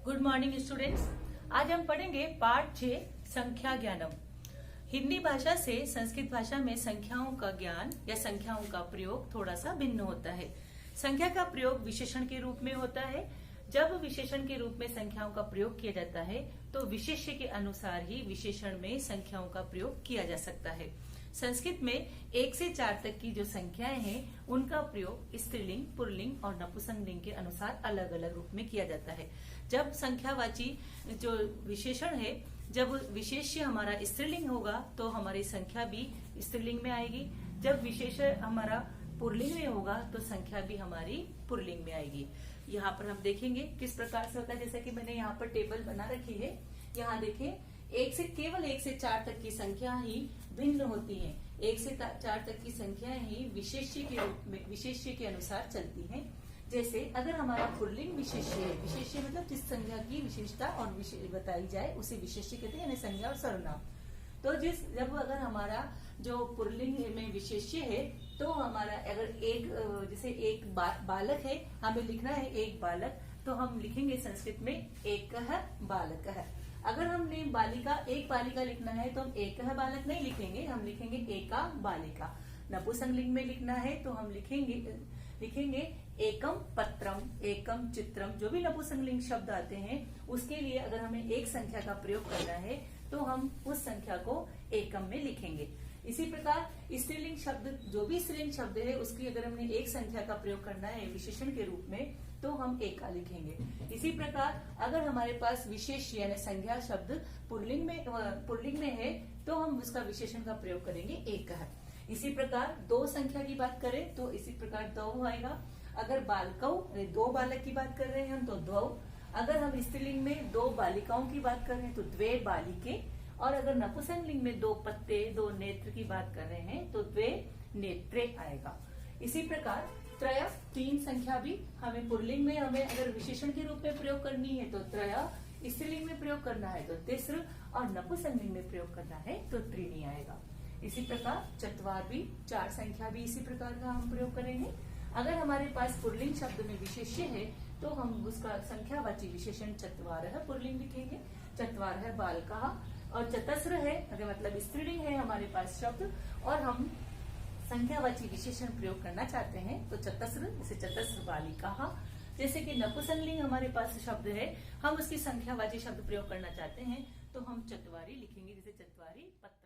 Good morning students. आज हम पढ़ेंगे पाठ 6 संख्या ज्ञानम। हिंदी भाषा से संस्कृत भाषा में संख्याओं का ज्ञान या संख्याओं का प्रयोग थोड़ा सा भिन्न होता है। संख्या का प्रयोग विशेषण के रूप में होता है। जब विशेषण के रूप में संख्याओं का प्रयोग किया जाता है तो विशेष्य के अनुसार ही विशेषण में संख्याओं का प्रयोग किया जा सकता है। संस्कृत में 1 से 4 तक की जो संख्याएं हैं उनका प्रयोग स्त्रीलिंग, पुल्लिंग और नपुंसक लिंग के अनुसार अलग अलग रूप में किया जाता है। जब संख्यावाची जो विशेषण है, जब विशेष्य हमारा स्त्रीलिंग होगा तो हमारी संख्या भी स्त्रीलिंग में आएगी। जब विशेष्य हमारा पुल्लिंग में होगा तो संख्या भी हमारी पुल्लिंग में आएगी। यहाँ पर हम देखेंगे किस प्रकार से होता है। जैसे कि मैंने यहाँ पर टेबल बना रखी है। यहाँ देखिए केवल 1 से 4 तक की संख्या ही भिन्न होती हैं। 1 से 4 तक की संख्याएं ही विशेष्य के रूप में विशेष्य के अनुसार चलती हैं। जैसे अगर हमारा पुल्लिंग विशेष्य है, विशेष्य मतलब जिस संख्या की विशेषता और बताई जाए उसे विशेष्य कहते हैं, यानी संज्ञा और सर्वनाम। तो जब अगर हमारा जो पुल्लिंग में विशेष्य है तो हमारा अगर जैसे एक बालक है, हमें लिखना है एक बालक, तो हम लिखेंगे संस्कृत में एकः बालकः। अगर हमने एक बालिका लिखना है तो हम एकः बालक नहीं लिखेंगे, हम लिखेंगे एका बालिका। नपुंसक लिंग में लिखना है तो हम लिखेंगे एकम पत्रम, एकम चित्रम। जो भी नपुंसक लिंग शब्द आते हैं उसके लिए अगर हमें एक संख्या का प्रयोग करना है तो हम उस संख्या को एकम में लिखेंगे। इसी प्रकार स्त्रीलिंग शब्द, जो भी स्त्रीलिंग शब्द है उसकी अगर हमने एक संख्या का प्रयोग करना है विशेषण के रूप में तो हम एका लिखेंगे। इसी प्रकार अगर हमारे पास विशेष यानी संज्ञा शब्द पुल्लिंग में है तो हम उसका विशेषण का प्रयोग करेंगे एकः। इसी प्रकार 2 संख्या की बात करें तो इसी प्रकार द्वौ आएगा। अगर बालकौ 2 बालक की बात कर रहे हैं हम तो द्वौ। अगर हम स्त्रीलिंग में 2 बालिकाओं की बात कर रहे हैं तो द्वे बालिके। और अगर नपुंसक लिंग में 2 पत्ते 2 नेत्र की बात कर रहे हैं तो द्वे नेत्रे आएगा। इसी प्रकार त्रय 3 संख्या भी हमें पुल्लिंग में हमें अगर विशेषण के रूप में प्रयोग करनी है तो त्रय, स्त्रीलिंग में प्रयोग करना है तो तिस्र और नपुंसक लिंग में प्रयोग करना है तो त्रीणि आएगा। इसी प्रकार चत्वार भी 4 संख्या भी इसी प्रकार का हम प्रयोग करेंगे। अगर हमारे पास पुल्लिंग शब्द में विशेष्य है तो हम उसका संख्यावाची विशेषण चत्वारः पुल्लिंग लिखेंगे, चत्वारः बालकः। और चतस्र है अगर मतलब स्त्रीलिंग है हमारे पास शब्द और हम संख्यावाची विशेषण प्रयोग करना चाहते हैं तो चतस्र, जैसे चतस्र बालिकाः। जैसे कि नपुंसक लिंग हमारे पास शब्द है, हम उसकी संख्यावाची शब्द प्रयोग करना चाहते हैं तो हम चत्वारी लिखेंगे, जैसे चत्वारी पत्र।